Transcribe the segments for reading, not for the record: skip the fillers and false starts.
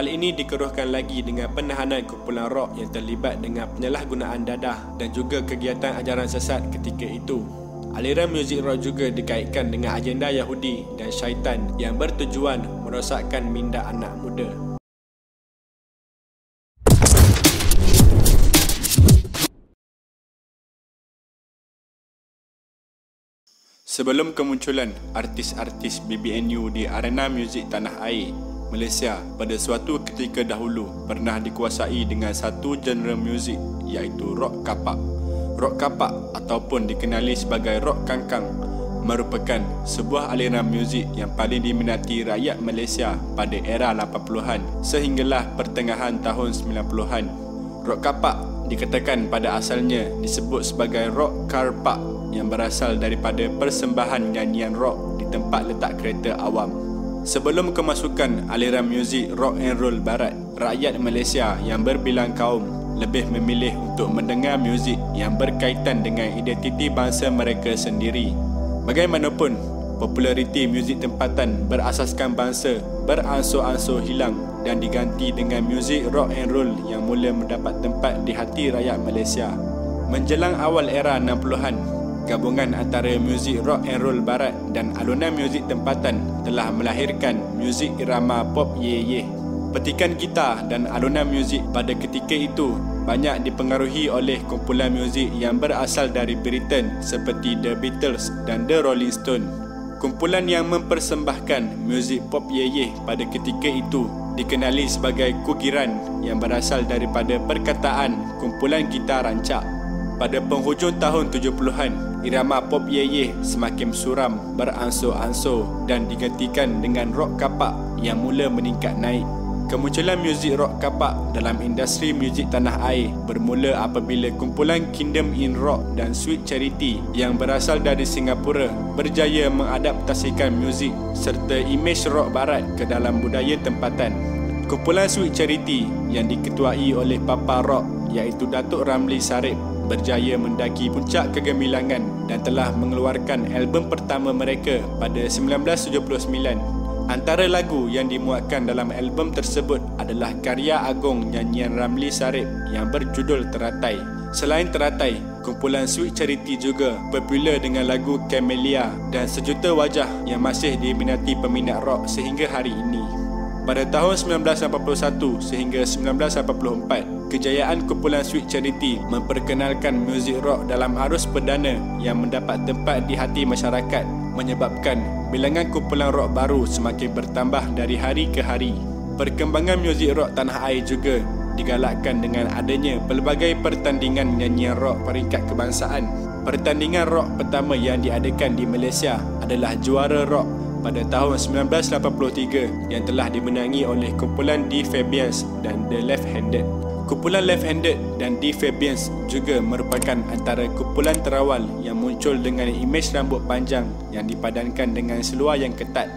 Hal ini dikeruhkan lagi dengan penahanan kumpulan rock yang terlibat dengan penyalahgunaan dadah dan juga kegiatan ajaran sesat ketika itu. Aliran muzik rock juga dikaitkan dengan agenda Yahudi dan syaitan yang bertujuan merosakkan minda anak muda. Sebelum kemunculan artis-artis BBNU di arena muzik tanah air, Malaysia pada suatu ketika dahulu pernah dikuasai dengan satu genre muzik iaitu rock kapak. Rock kapak ataupun dikenali sebagai rock kangkang merupakan sebuah aliran muzik yang paling diminati rakyat Malaysia pada era 80-an sehinggalah pertengahan tahun 90-an. Rock kapak dikatakan pada asalnya disebut sebagai rock car park yang berasal daripada persembahan nyanyian rock di tempat letak kereta awam. Sebelum kemasukan aliran muzik rock and roll barat, rakyat Malaysia yang berbilang kaum lebih memilih untuk mendengar muzik yang berkaitan dengan identiti bangsa mereka sendiri. Bagaimanapun, populariti muzik tempatan berasaskan bangsa beransur-ansur hilang dan diganti dengan muzik rock and roll yang mula mendapat tempat di hati rakyat Malaysia. Menjelang awal era 60-an, gabungan antara muzik rock and roll barat dan alunan muzik tempatan telah melahirkan muzik irama pop ye-ye. Petikan gitar dan alunan muzik pada ketika itu banyak dipengaruhi oleh kumpulan muzik yang berasal dari Britain seperti The Beatles dan The Rolling Stones. Kumpulan yang mempersembahkan muzik pop ye-ye pada ketika itu dikenali sebagai Kugiran yang berasal daripada perkataan kumpulan gitar rancak. Pada penghujung tahun 70-an, irama pop ye-ye semakin suram, beransur-ansur dan digantikan dengan rock kapak yang mula meningkat naik. Kemunculan muzik rock kapak dalam industri muzik tanah air bermula apabila kumpulan Kingdom in Rock dan Sweet Charity yang berasal dari Singapura berjaya mengadaptasikan muzik serta imej rock barat ke dalam budaya tempatan. Kumpulan Sweet Charity yang diketuai oleh Papa Rock iaitu Datuk Ramli Sarip berjaya mendaki puncak kegemilangan dan telah mengeluarkan album pertama mereka pada 1979. Antara lagu yang dimuatkan dalam album tersebut adalah karya agung nyanyian Ramli Sarip yang berjudul Teratai. Selain Teratai, kumpulan Sweet Charity juga popular dengan lagu Camellia dan Sejuta Wajah yang masih diminati peminat rock sehingga hari ini. Pada tahun 1981 sehingga 1984, kejayaan kumpulan Sweet Charity memperkenalkan muzik rock dalam arus perdana yang mendapat tempat di hati masyarakat, menyebabkan bilangan kumpulan rock baru semakin bertambah dari hari ke hari. Perkembangan muzik rock tanah air juga digalakkan dengan adanya pelbagai pertandingan nyanyian rock peringkat kebangsaan. Pertandingan rock pertama yang diadakan di Malaysia adalah Juara Rock pada tahun 1983 yang telah dimenangi oleh kumpulan The Fabians dan The Left-Handed. Kumpulan Left-Handed dan The Fabians juga merupakan antara kumpulan terawal yang muncul dengan imej rambut panjang yang dipadankan dengan seluar yang ketat.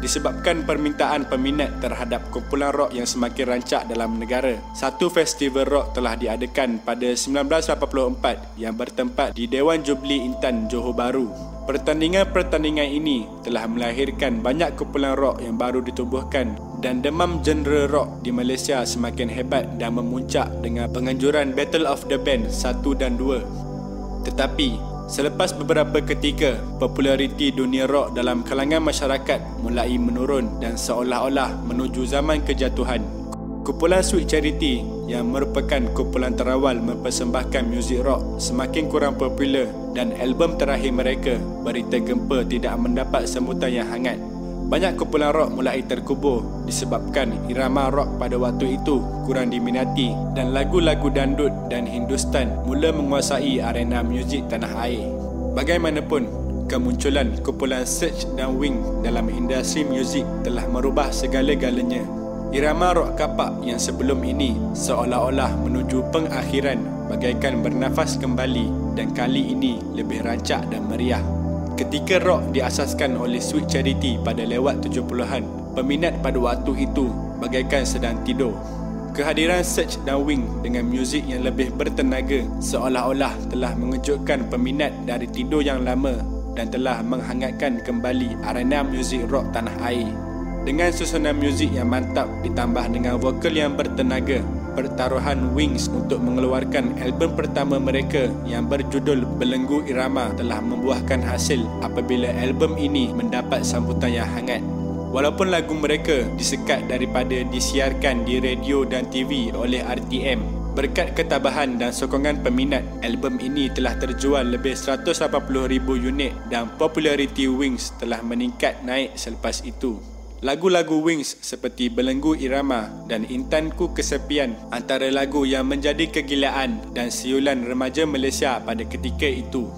Disebabkan permintaan peminat terhadap kumpulan rock yang semakin rancak dalam negara, satu festival rock telah diadakan pada 1984 yang bertempat di Dewan Jubli Intan, Johor Bahru. Pertandingan-pertandingan ini telah melahirkan banyak kumpulan rock yang baru ditubuhkan dan demam genre rock di Malaysia semakin hebat dan memuncak dengan penganjuran Battle of the Band 1 dan 2. Tetapi, selepas beberapa ketika, populariti dunia rock dalam kalangan masyarakat mulai menurun dan seolah-olah menuju zaman kejatuhan. Kumpulan Sweet Charity yang merupakan kumpulan terawal mempersembahkan muzik rock semakin kurang popular dan album terakhir mereka, Berita Gempa, tidak mendapat sambutan yang hangat. Banyak kumpulan rock mulai terkubur disebabkan irama rock pada waktu itu kurang diminati dan lagu-lagu dandut dan Hindustan mula menguasai arena muzik tanah air. Bagaimanapun, kemunculan kumpulan Search dan Wing dalam industri muzik telah merubah segala-galanya. Irama rock kapak yang sebelum ini seolah-olah menuju pengakhiran bagaikan bernafas kembali dan kali ini lebih rancak dan meriah. Ketika rock diasaskan oleh Sweet Charity pada lewat 70-an, peminat pada waktu itu bagaikan sedang tidur. Kehadiran Search dan Wing dengan muzik yang lebih bertenaga seolah-olah telah mengejutkan peminat dari tidur yang lama dan telah menghangatkan kembali arena muzik rock tanah air. Dengan susunan muzik yang mantap ditambah dengan vokal yang bertenaga, pertaruhan Wings untuk mengeluarkan album pertama mereka yang berjudul Belenggu Irama telah membuahkan hasil apabila album ini mendapat sambutan yang hangat. Walaupun lagu mereka disekat daripada disiarkan di radio dan TV oleh RTM, berkat ketabahan dan sokongan peminat, album ini telah terjual lebih 180,000 unit dan populariti Wings telah meningkat naik selepas itu. Lagu-lagu Wings seperti Belenggu Irama dan Intanku Kesepian antara lagu yang menjadi kegilaan dan siulan remaja Malaysia pada ketika itu.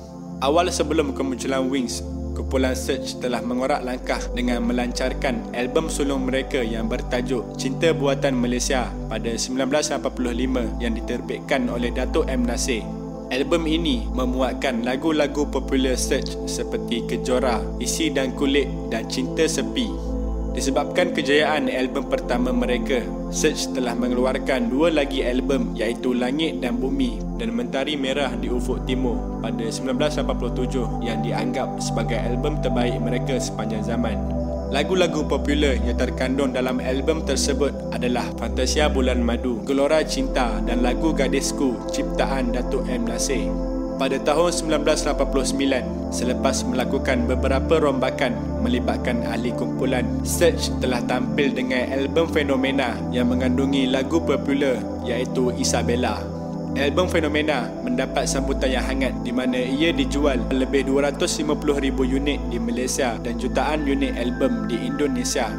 Awal sebelum kemunculan Wings, kumpulan Search telah mengorak langkah dengan melancarkan album sulung mereka yang bertajuk Cinta Buatan Malaysia pada 1985 yang diterbitkan oleh Datuk M. Nasir. Album ini memuatkan lagu-lagu popular Search seperti Kejora, Isi dan Kulit dan Cinta Sepi. Disebabkan kejayaan album pertama mereka, Search telah mengeluarkan 2 lagi album iaitu Langit dan Bumi dan Mentari Merah di Ufuk Timur pada 1987 yang dianggap sebagai album terbaik mereka sepanjang zaman. Lagu-lagu popular yang terkandung dalam album tersebut adalah Fantasia Bulan Madu, Gelora Cinta dan lagu Gadisku ciptaan Datuk M. Nasir. Pada tahun 1989, selepas melakukan beberapa rombakan melibatkan ahli kumpulan, Search telah tampil dengan album Fenomena yang mengandungi lagu popular iaitu Isabella. Album Fenomena mendapat sambutan yang hangat di mana ia dijual lebih 250,000 unit di Malaysia dan jutaan unit album di Indonesia.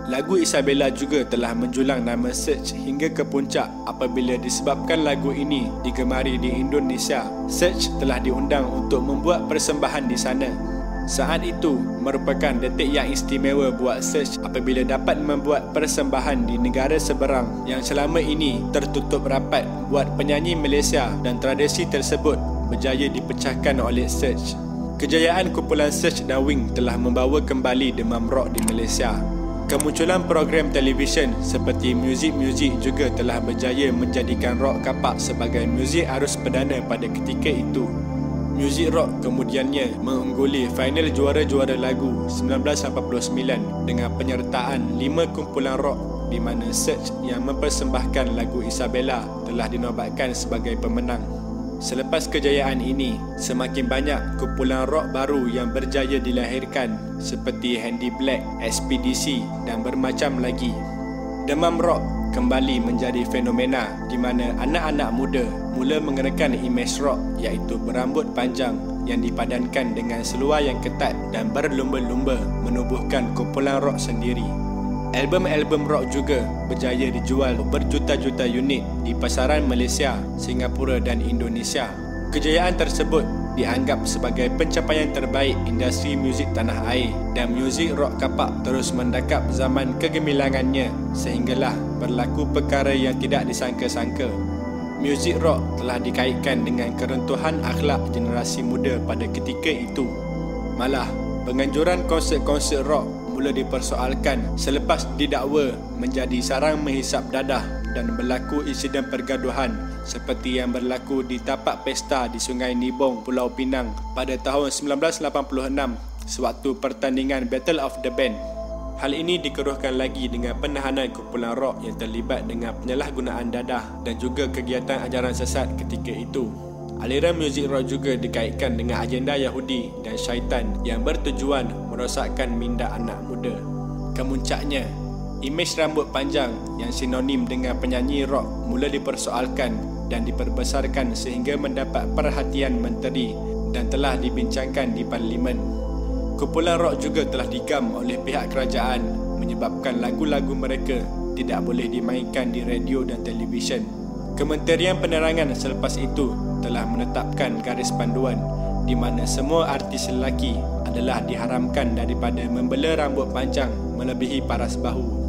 Lagu Isabella juga telah menjulang nama Search hingga ke puncak apabila disebabkan lagu ini digemari di Indonesia. Search telah diundang untuk membuat persembahan di sana. Saat itu merupakan detik yang istimewa buat Search apabila dapat membuat persembahan di negara seberang yang selama ini tertutup rapat buat penyanyi Malaysia dan tradisi tersebut berjaya dipecahkan oleh Search. Kejayaan kumpulan Search dan Wing telah membawa kembali demam rock di Malaysia. Kemunculan program televisyen seperti Muzik juga telah berjaya menjadikan rock kapak sebagai muzik arus perdana pada ketika itu. Muzik rock kemudiannya mengungguli final juara-juara lagu 1989 dengan penyertaan 5 kumpulan rock di mana Search yang mempersembahkan lagu Isabella telah dinobatkan sebagai pemenang. Selepas kejayaan ini, semakin banyak kumpulan rock baru yang berjaya dilahirkan seperti Handy Black, Expedisi dan bermacam lagi. Demam rock kembali menjadi fenomena di mana anak-anak muda mula mengenakan imej rock iaitu berambut panjang yang dipadankan dengan seluar yang ketat dan berlumba-lumba menubuhkan kumpulan rock sendiri. Album-album rock juga berjaya dijual berjuta-juta unit di pasaran Malaysia, Singapura dan Indonesia. Kejayaan tersebut dianggap sebagai pencapaian terbaik industri muzik tanah air dan muzik rock kapak terus mendekap zaman kegemilangannya sehinggalah berlaku perkara yang tidak disangka-sangka. Muzik rock telah dikaitkan dengan keruntuhan akhlak generasi muda pada ketika itu. Malah, penganjuran konsert-konsert rock mula dipersoalkan selepas didakwa menjadi sarang menghisap dadah dan berlaku insiden pergaduhan seperti yang berlaku di tapak pesta di Sungai Nibong, Pulau Pinang pada tahun 1986 sewaktu pertandingan Battle of the Band. Hal ini dikeruhkan lagi dengan penahanan kumpulan rock yang terlibat dengan penyalahgunaan dadah dan juga kegiatan ajaran sesat ketika itu. Aliran muzik rock juga dikaitkan dengan agenda Yahudi dan syaitan yang bertujuan merosakkan minda anak muda. Kemuncaknya, imej rambut panjang yang sinonim dengan penyanyi rock mula dipersoalkan dan diperbesarkan sehingga mendapat perhatian menteri dan telah dibincangkan di Parlimen. Kumpulan rock juga telah digam oleh pihak kerajaan menyebabkan lagu-lagu mereka tidak boleh dimainkan di radio dan televisyen. Kementerian Penerangan selepas itu telah menetapkan garis panduan di mana semua artis lelaki adalah diharamkan daripada membela rambut panjang melebihi paras bahu.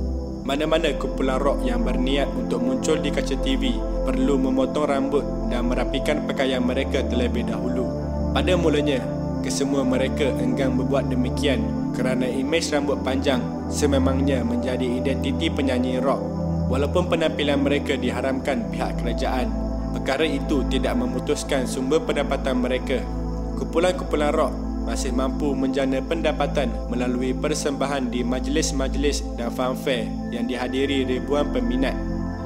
Mana-mana kumpulan rock yang berniat untuk muncul di kaca TV perlu memotong rambut dan merapikan pakaian mereka terlebih dahulu. Pada mulanya, kesemua mereka enggan berbuat demikian kerana imej rambut panjang sememangnya menjadi identiti penyanyi rock. Walaupun penampilan mereka diharamkan pihak kerajaan, perkara itu tidak memutuskan sumber pendapatan mereka. Kumpulan-kumpulan rock masih mampu menjana pendapatan melalui persembahan di majlis-majlis dan fanfare yang dihadiri ribuan peminat.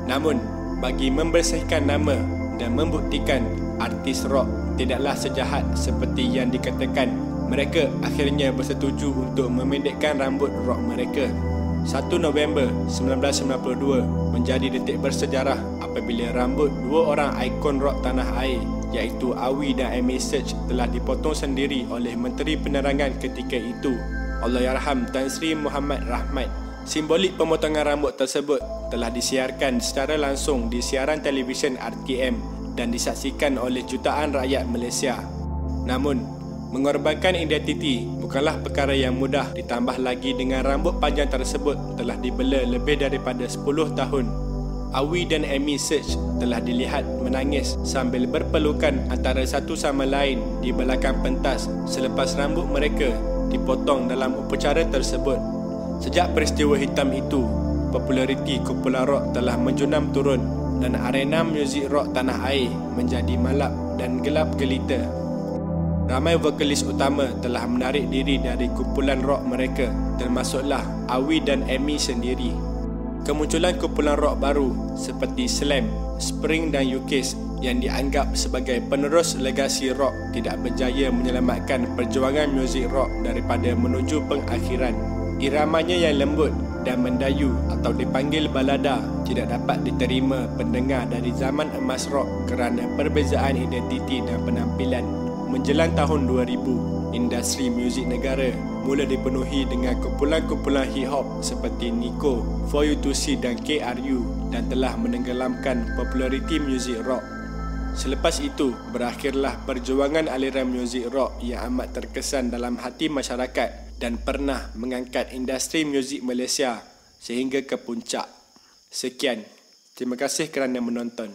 Namun, bagi membersihkan nama dan membuktikan artis rock tidaklah sejahat seperti yang dikatakan, mereka akhirnya bersetuju untuk memendekkan rambut rock mereka. 1 November 1992 menjadi detik bersejarah apabila rambut dua orang ikon rock tanah air iaitu Awi dan Amy Search telah dipotong sendiri oleh Menteri Penerangan ketika itu, Allahyarham Tan Sri Muhammad Rahmat. Simbolik pemotongan rambut tersebut telah disiarkan secara langsung di siaran televisyen RTM dan disaksikan oleh jutaan rakyat Malaysia. Namun, mengorbankan identiti bukanlah perkara yang mudah, ditambah lagi dengan rambut panjang tersebut telah dibela lebih daripada 10 tahun. Awi dan Amy Search telah dilihat menangis sambil berpelukan antara satu sama lain di belakang pentas selepas rambut mereka dipotong dalam upacara tersebut. Sejak peristiwa hitam itu, populariti kumpulan rock telah menjunam turun dan arena muzik rock tanah air menjadi malap dan gelap gelita. Ramai vokalis utama telah menarik diri dari kumpulan rock mereka, termasuklah Awi dan Amy sendiri. Kemunculan kumpulan rock baru seperti Slam, Spring dan UKIS yang dianggap sebagai penerus legasi rock tidak berjaya menyelamatkan perjuangan muzik rock daripada menuju pengakhiran. Iramanya yang lembut dan mendayu atau dipanggil balada tidak dapat diterima pendengar dari zaman emas rock kerana perbezaan identiti dan penampilan. Menjelang tahun 2000, industri muzik negara mula dipenuhi dengan kumpulan-kumpulan hip-hop seperti Nico, For You To See dan KRU dan telah menenggelamkan populariti muzik rock. Selepas itu, berakhirlah perjuangan aliran muzik rock yang amat terkesan dalam hati masyarakat dan pernah mengangkat industri muzik Malaysia sehingga ke puncak. Sekian. Terima kasih kerana menonton.